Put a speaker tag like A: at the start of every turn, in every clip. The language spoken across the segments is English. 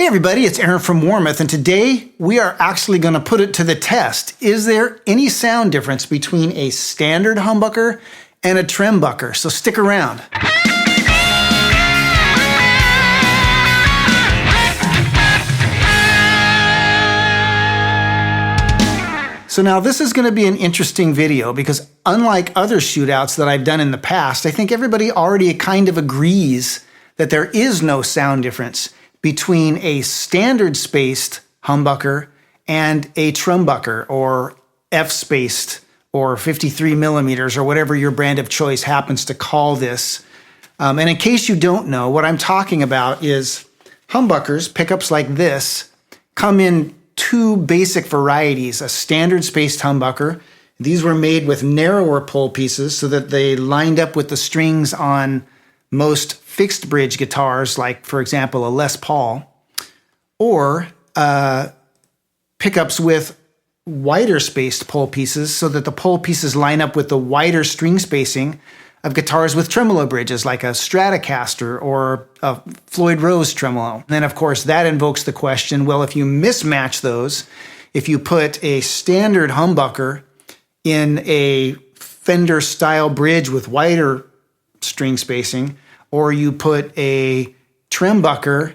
A: Hey everybody, it's Aaron from Warmouth, and today we are actually going to put it to the test. Is there any sound difference between a standard humbucker and a Trembucker? So stick around. So now this is going to be an interesting video because unlike other shootouts that I've done in the past, I think everybody already kind of agrees that there is no sound difference between a standard-spaced humbucker and a Trembucker, or F-spaced, or 53 millimeters, or whatever your brand of choice happens to call this. And in case you don't know, what I'm talking about is humbuckers, pickups like this, come in two basic varieties. A standard-spaced humbucker. These were made with narrower pole pieces so that they lined up with the strings on most fixed bridge guitars, like, for example, a Les Paul, or pickups with wider spaced pole pieces so that the pole pieces line up with the wider string spacing of guitars with tremolo bridges, like a Stratocaster or a Floyd Rose tremolo. And then, of course, that invokes the question, well, if you mismatch those, if you put a standard humbucker in a Fender-style bridge with wider string spacing, or you put a Trembucker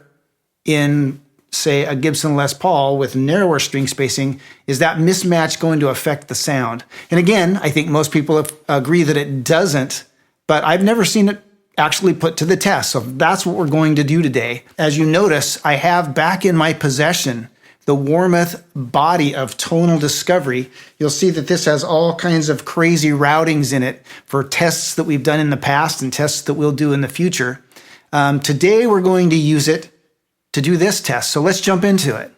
A: in, say, a Gibson Les Paul with narrower string spacing, is that mismatch going to affect the sound? And again, I think most people agree that it doesn't, but I've never seen it actually put to the test. So that's what we're going to do today. As you notice, I have back in my possession the Warmouth body of tonal discovery. You'll see that this has all kinds of crazy routings in it for tests that we've done in the past and tests that we'll do in the future. Today we're going to use it to do this test. So let's jump into it.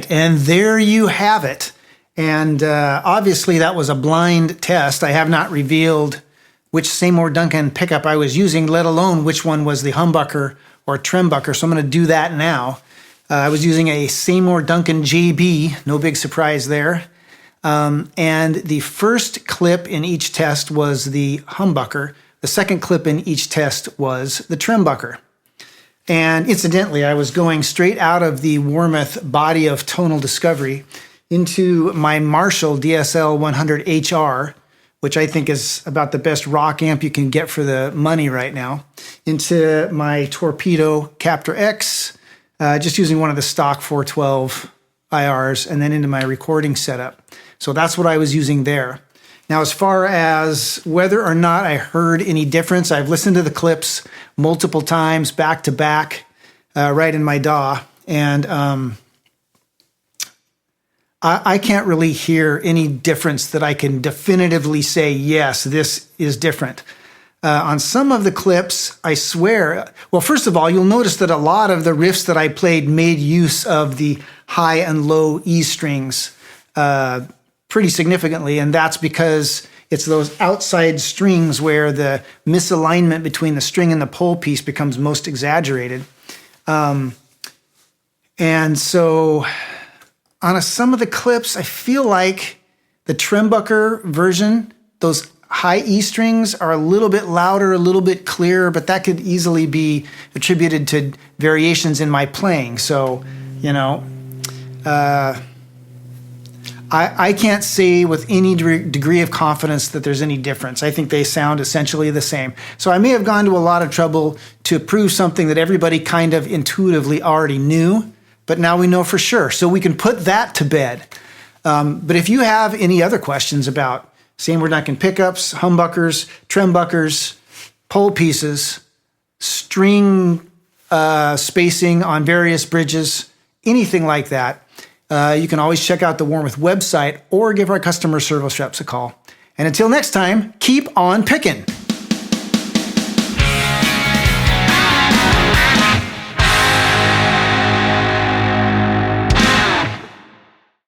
A: And there you have it. And obviously that was a blind test. I have not revealed which Seymour Duncan pickup I was using, let alone which one was the humbucker or Trembucker. So I'm going to do that now. I was using a Seymour Duncan JB, no big surprise there. And the first clip in each test was the humbucker. The second clip in each test was the Trembucker. And incidentally, I was going straight out of the Warmoth body of tonal discovery into my Marshall DSL 100HR, which I think is about the best rock amp you can get for the money right now, into my Torpedo Captor X, just using one of the stock 412 IRs, and then into my recording setup. So that's what I was using there. Now, as far as whether or not I heard any difference, I've listened to the clips multiple times, back to back, right in my DAW, and I can't really hear any difference that I can definitively say, yes, this is different. On some of the clips, I swear, well, first of all, you'll notice that a lot of the riffs that I played made use of the high and low E strings pretty significantly, and that's because it's those outside strings where the misalignment between the string and the pole piece becomes most exaggerated. And so on some of the clips, I feel like the Trembucker version, those high E strings are a little bit louder, a little bit clearer, but that could easily be attributed to variations in my playing. So, you know, I can't say with any degree of confidence that there's any difference. I think they sound essentially the same. So I may have gone to a lot of trouble to prove something that everybody kind of intuitively already knew, but now we know for sure. So we can put that to bed. But if you have any other questions about same-word knocking pickups, humbuckers, trembuckers, pole pieces, string spacing on various bridges, anything like that, you can always check out the Warmoth website or give our customer service reps a call. And until next time, keep on picking.